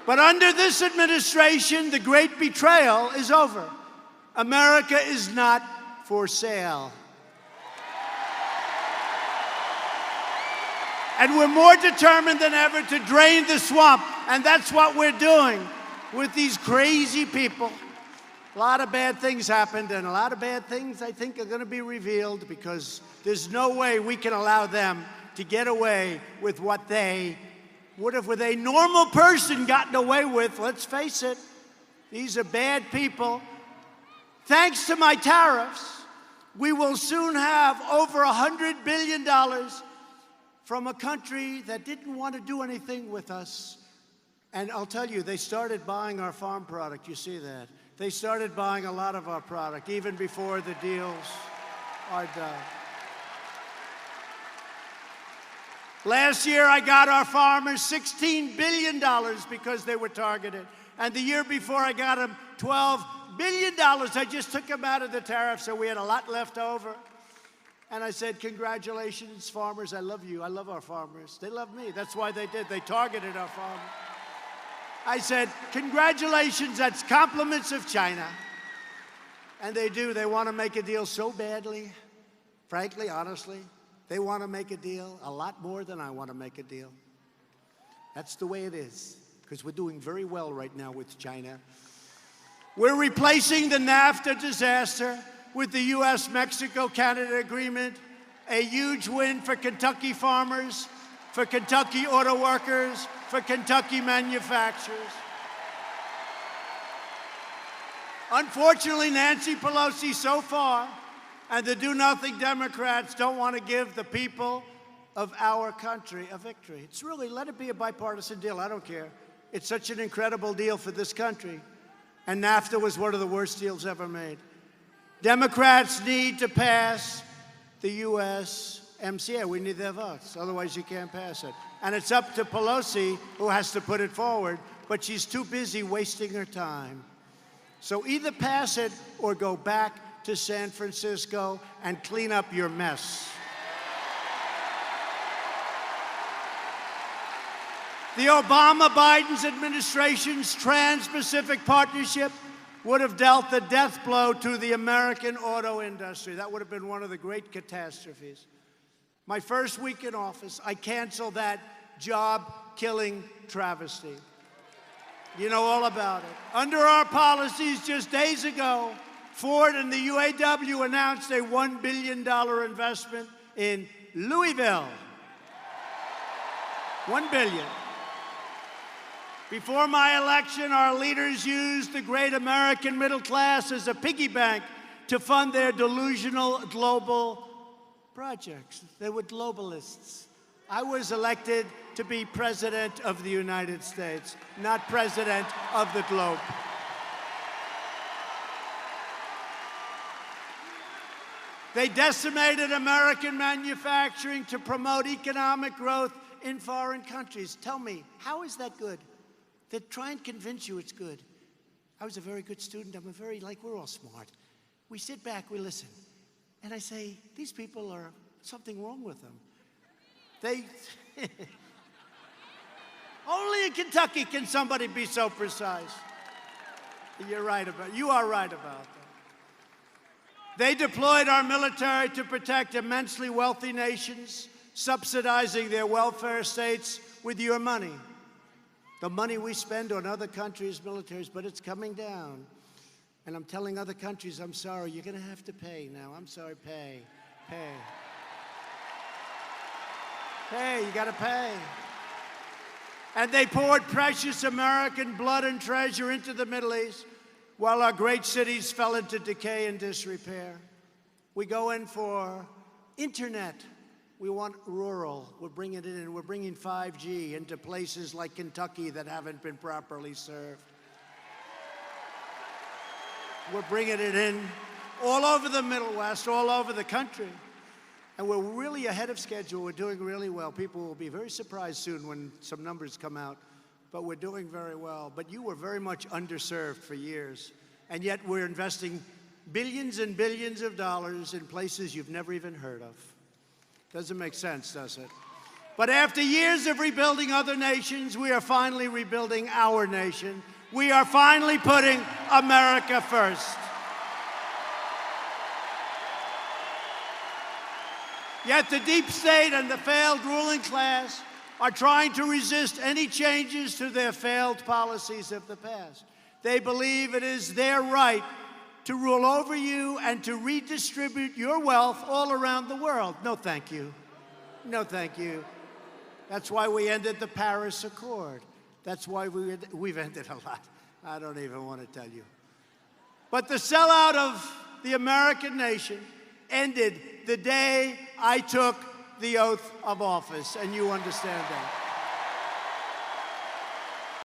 But under this administration, the great betrayal is over. America is not for sale. And we're more determined than ever to drain the swamp. And that's what we're doing with these crazy people. A lot of bad things happened, and a lot of bad things, I think, are going to be revealed, because there's no way we can allow them to get away with what they would have with a normal person gotten away with. Let's face it, these are bad people. Thanks to my tariffs, we will soon have over $100 billion from a country that didn't want to do anything with us. And I'll tell you, they started buying our farm product. You see that? They started buying a lot of our product, even before the deals are done. Last year, I got our farmers $16 billion because they were targeted. And the year before, I got them $12 billion. I just took them out of the tariff, so we had a lot left over. And I said, congratulations, farmers. I love you. I love our farmers. They love me. That's why they did. They targeted our farmers. I said, congratulations. That's compliments of China. And they do. They want to make a deal so badly. Frankly, honestly, they want to make a deal a lot more than I want to make a deal. That's the way it is, because we're doing very well right now with China. We're replacing the NAFTA disaster with the U.S.-Mexico-Canada agreement, a huge win for Kentucky farmers, for Kentucky auto workers, for Kentucky manufacturers. Unfortunately, Nancy Pelosi so far and the do-nothing Democrats don't want to give the people of our country a victory. It's really, let it be a bipartisan deal. I don't care. It's such an incredible deal for this country. And NAFTA was one of the worst deals ever made. Democrats need to pass the USMCA. We need their votes. Otherwise, you can't pass it. And it's up to Pelosi, who has to put it forward, but she's too busy wasting her time. So either pass it or go back to San Francisco and clean up your mess. The Obama-Biden administration's Trans-Pacific Partnership would have dealt the death blow to the American auto industry. That would have been one of the great catastrophes. My first week in office, I canceled that job-killing travesty. You know all about it. Under our policies just days ago, Ford and the UAW announced a $1 billion investment in Louisville. $1 billion. Before my election, our leaders used the great American middle class as a piggy bank to fund their delusional global projects. They were globalists. I was elected to be president of the United States, not president of the globe. They decimated American manufacturing to promote economic growth in foreign countries. Tell me, how is that good? They try and convince you it's good. I was a very good student. I'm a very, we're all smart. We sit back, we listen. And I say, these people are something wrong with them. They, only in Kentucky can somebody be so precise. You're right about, you are right about that. They deployed our military to protect immensely wealthy nations, subsidizing their welfare states with your money. The money we spend on other countries' militaries, but it's coming down. And I'm telling other countries, I'm sorry, you're going to have to pay now. I'm sorry, pay. Pay, you got to pay. And they poured precious American blood and treasure into the Middle East while our great cities fell into decay and disrepair. We go in for internet. We want rural. We're bringing it in. We're bringing 5G into places like Kentucky that haven't been properly served. We're bringing it in all over the Middle West, all over the country. And we're really ahead of schedule. We're doing really well. People will be very surprised soon when some numbers come out. But we're doing very well. But you were very much underserved for years. And yet we're investing billions and billions of dollars in places you've never even heard of. Doesn't make sense, does it? But after years of rebuilding other nations, we are finally rebuilding our nation. We are finally putting America first. Yet the deep state and the failed ruling class are trying to resist any changes to their failed policies of the past. They believe it is their right to rule over you and to redistribute your wealth all around the world. No, thank you. No, thank you. That's why we ended the Paris Accord. That's why we've ended a lot. I don't even want to tell you. But the sellout of the American nation ended the day I took the oath of office, and you understand that.